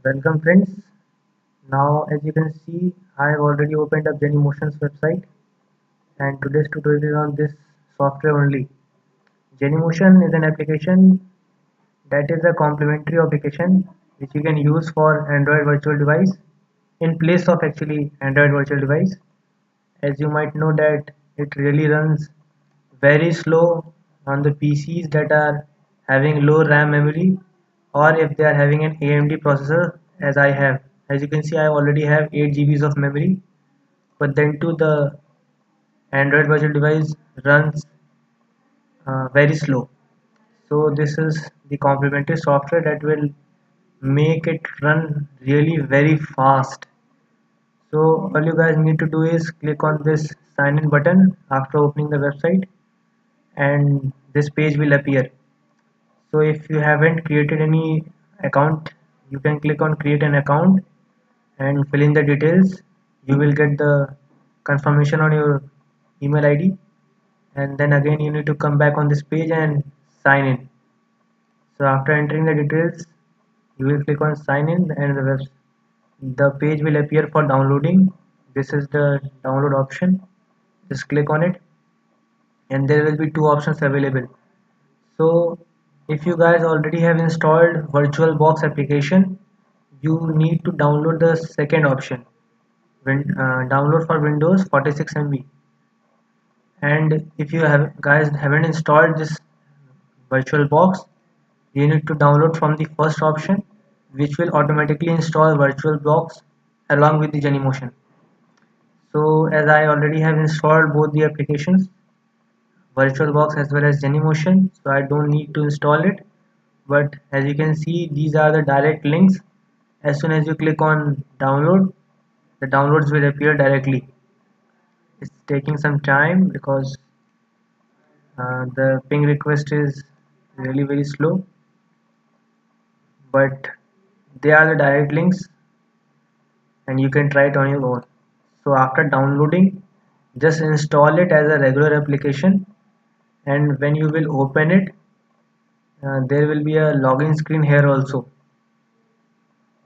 Welcome friends. Now as you can see I have already opened up Genymotion's website and today's tutorial is on this software only. Genymotion is an application that is a complementary application which you can use for Android virtual device in place of actually Android virtual device. As you might know that it really runs very slow on the PCs that are having low RAM memory or if they are having an AMD processor as I have. As you can see I already have 8 GBs of memory, but then too the Android virtual device runs very slow. So this is the complementary software that will make it run really very fast. So all you guys need to do is click on this sign in button after opening the website and this page will appear. So if you haven't created any account, you can click on create an account and fill in the details. You will get the confirmation on your email ID and then again you need to come back on this page and sign in. So after entering the details, you will click on sign in and the page will appear for downloading. This is the download option. Just click on it and there will be two options available. So if you guys already have installed VirtualBox application, you need to download the second option. Download for Windows 46 MB. And if you have guys haven't installed this VirtualBox, you need to download from the first option, which will automatically install VirtualBox along with the Genymotion. So as I already have installed both the applications, VirtualBox as well as Genymotion, so I don't need to install it. But as you can see, these are the direct links. As soon as you click on download, the downloads will appear directly. It's taking some time because the ping request is really very slow, but they are the direct links and you can try it on your own. So after downloading, just install it as a regular application, and when you will open it, there will be a login screen here also.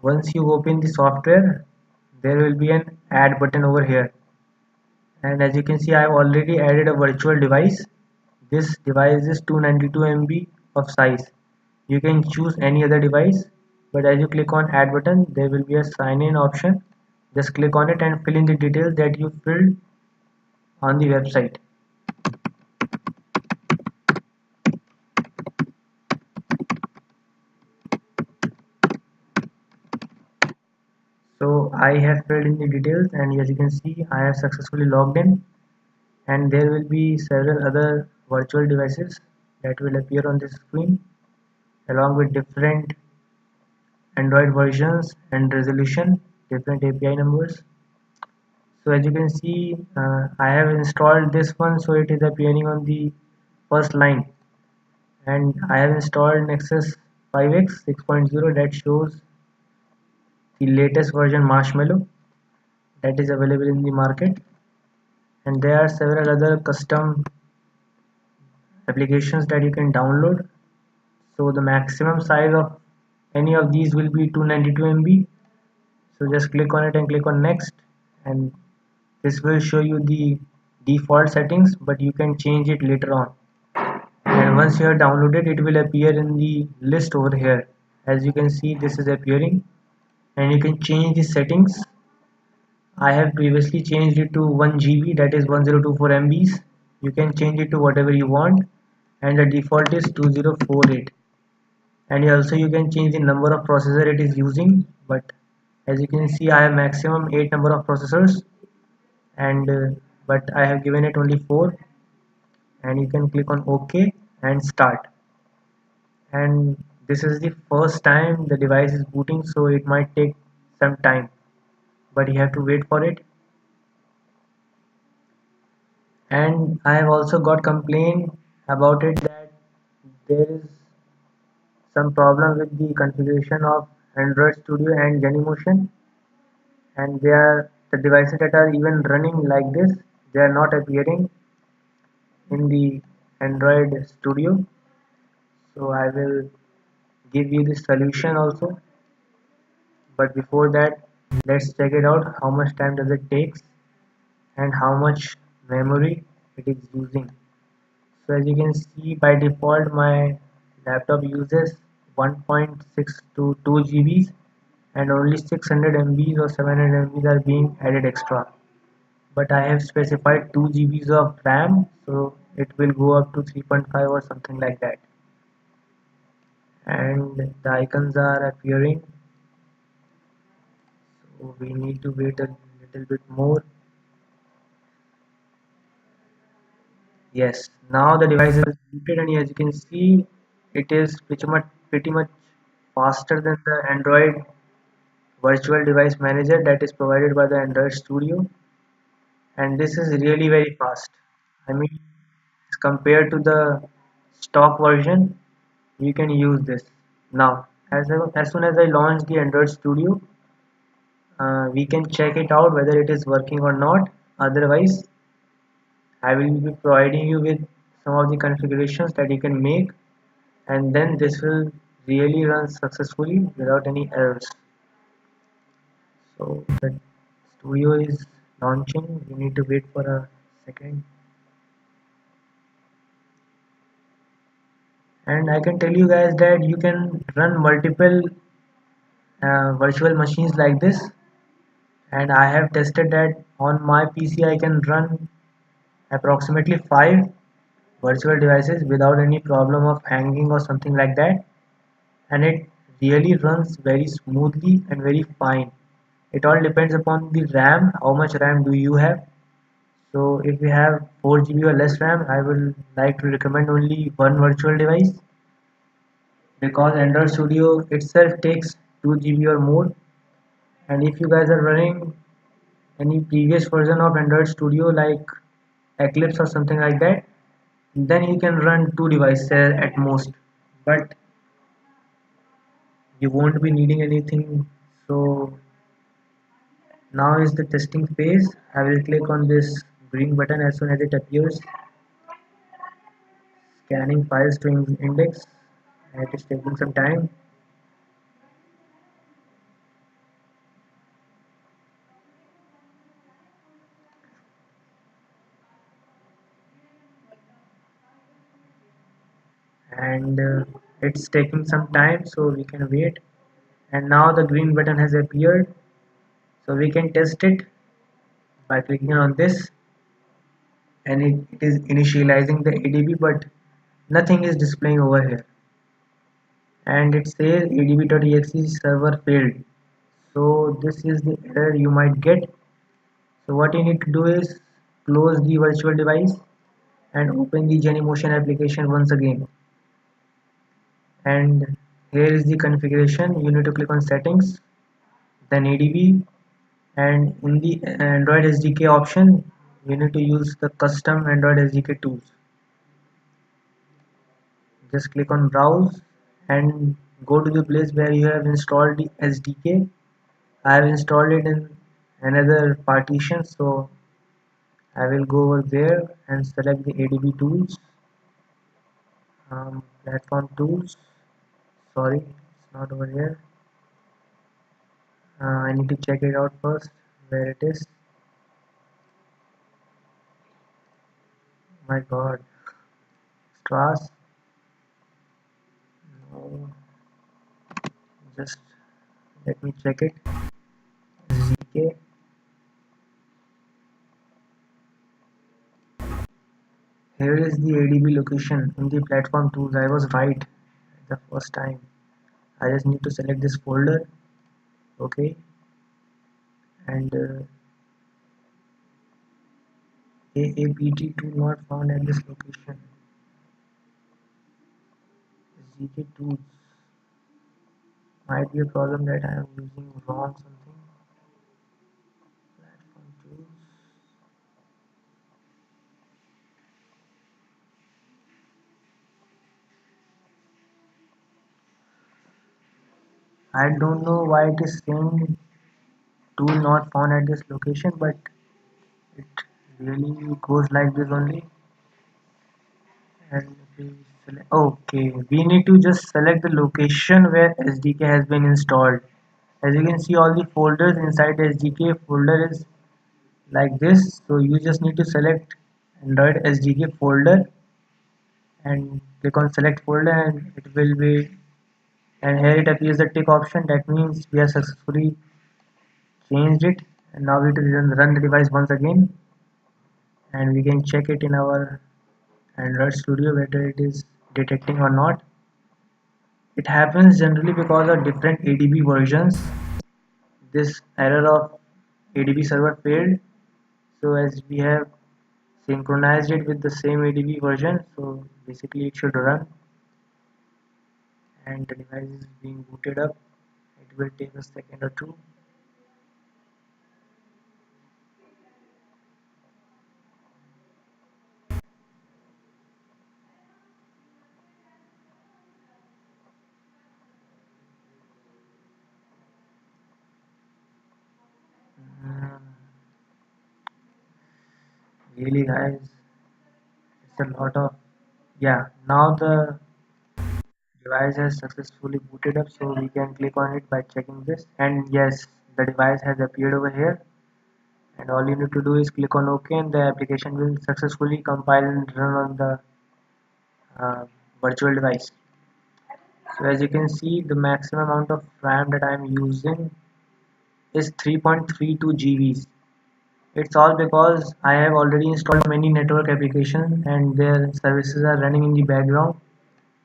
Once you open the software, there will be an add button over here, and as you can see I have already added a virtual device. This device is 292 MB of size. You can choose any other device, but as you click on add button there will be a sign in option. Just click on it and fill in the details that you filled on the website. So I have filled in the details and as you can see I have successfully logged in, and there will be several other virtual devices that will appear on the screen along with different Android versions and resolution, different API numbers. So as you can see I have installed this one, so it is appearing on the first line, and I have installed Nexus 5X 6.0 that shows the latest version Marshmallow that is available in the market, and there are several other custom applications that you can download. So the maximum size of any of these will be 292 MB. So just click on it and click on next, and this will show you the default settings, but you can change it later on. And once you have downloaded, it will appear in the list over here. As you can see, this is appearing, and you can change the settings. I have previously changed it to 1 GB, that is 1024 MBs. You can change it to whatever you want, and the default is 2048. And also you can change the number of processor it is using, but as you can see I have maximum 8 number of processors, and but I have given it only 4, and you can click on OK and start. And this is the first time the device is booting, so it might take some time, but you have to wait for it. And I have also got complaint about it that there is some problem with the configuration of Android Studio and Genymotion, and they are the devices that are even running like this, they are not appearing in the Android Studio. So I will give you the solution also. But before that, let's check it out how much time does it take and how much memory it is using. So as you can see, by default my laptop uses 1.6 to 2 GBs and only 600 MBs or 700 MBs are being added extra. But I have specified 2 GBs of RAM, so it will go up to 3.5 or something like that. And the icons are appearing, so we need to wait a little bit more. Yes, now the device is booted, and as you can see, it is pretty much faster than the Android virtual device manager that is provided by the Android Studio, and this is really very fast. I mean, compared to the stock version, you can use this. Now, as soon as I launch the Android Studio, we can check it out whether it is working or not. Otherwise, I will be providing you with some of the configurations that you can make, and then this will really run successfully without any errors. So the studio is launching. You need to wait for a second. And I can tell you guys that you can run multiple virtual machines like this, and I have tested that on my PC. I can run approximately 5 virtual devices without any problem of hanging or something like that, and it really runs very smoothly and very fine. It all depends upon the RAM, how much RAM do you have. So if you have 4 GB or less RAM, I will like to recommend only one virtual device, because Android Studio itself takes 2 GB or more. And if you guys are running any previous version of Android Studio like Eclipse or something like that, then you can run 2 devices at most. But you won't be needing anything. So now is the testing phase. I will click on this green button as soon as it appears. Scanning files to index. It is taking some time. And it's taking some time, so we can wait. And now the green button has appeared, so we can test it by clicking on this, and it is initializing the ADB, but nothing is displaying over here, and it says adb.exe server failed. So this is the error you might get. So what you need to do is close the virtual device and open the Genymotion application once again. And here is the configuration. You need to click on settings, then ADB, and in the Android SDK option you need to use the custom Android SDK tools. Just click on browse and go to the place where you have installed the SDK. I have installed it in another partition, so I will go over there and select the ADB tools, platform tools. Sorry, it's not over here. I need to check it out first where it is. My god, Stras. No, just let me check it. ZK. Here is the ADB location in the platform tools. I was right the first time. I just need to select this folder. Okay, and AAPT tool not found at this location. ZK tools might be a problem that I am using wrong something. Platform tools. I don't know why it is saying tool not found at this location, but it really goes like this only. And we select, okay, we need to just select the location where SDK has been installed. As you can see, all the folders inside the SDK folder is like this. So you just need to select Android SDK folder and click on select folder, and it will be, and here it appears the tick option. That means we have successfully changed it, and now we have to run the device once again, and we can check it in our Android Studio whether it is detecting or not. It happens generally because of different ADB versions. This error of ADB server failed, so as we have synchronized it with the same ADB version, so basically it should run, and the device is being booted up. It will take a second or two. Mm, really guys, it's a lot of, yeah, now the device has successfully booted up, so we can click on it by checking this, and yes, the device has appeared over here, and all you need to do is click on OK, and the application will successfully compile and run on the virtual device. So as you can see, the maximum amount of RAM that I am using is 3.32 GBs. It's all because I have already installed many network applications and their services are running in the background.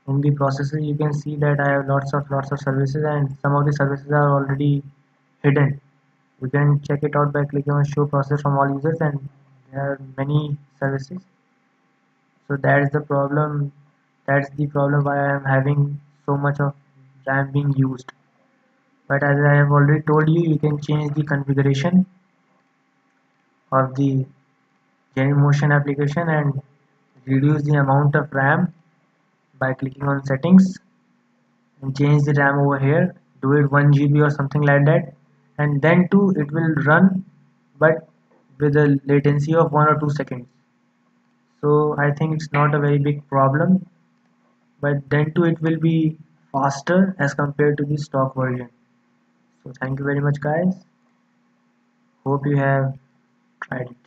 In the processes, you can see that I have lots of services, and some of the services are already hidden. You can check it out by clicking on show process from all users, and there are many services. So that's the problem why I am having so much of RAM being used. But as I have already told you, you can change the configuration of the Genymotion application and reduce the amount of RAM by clicking on settings and change the RAM over here. Do it 1 GB or something like that, and then too it will run, but with a latency of 1 or 2 seconds. So I think it's not a very big problem, but then too it will be faster as compared to the stock version. So thank you very much guys. Hope you have tried it.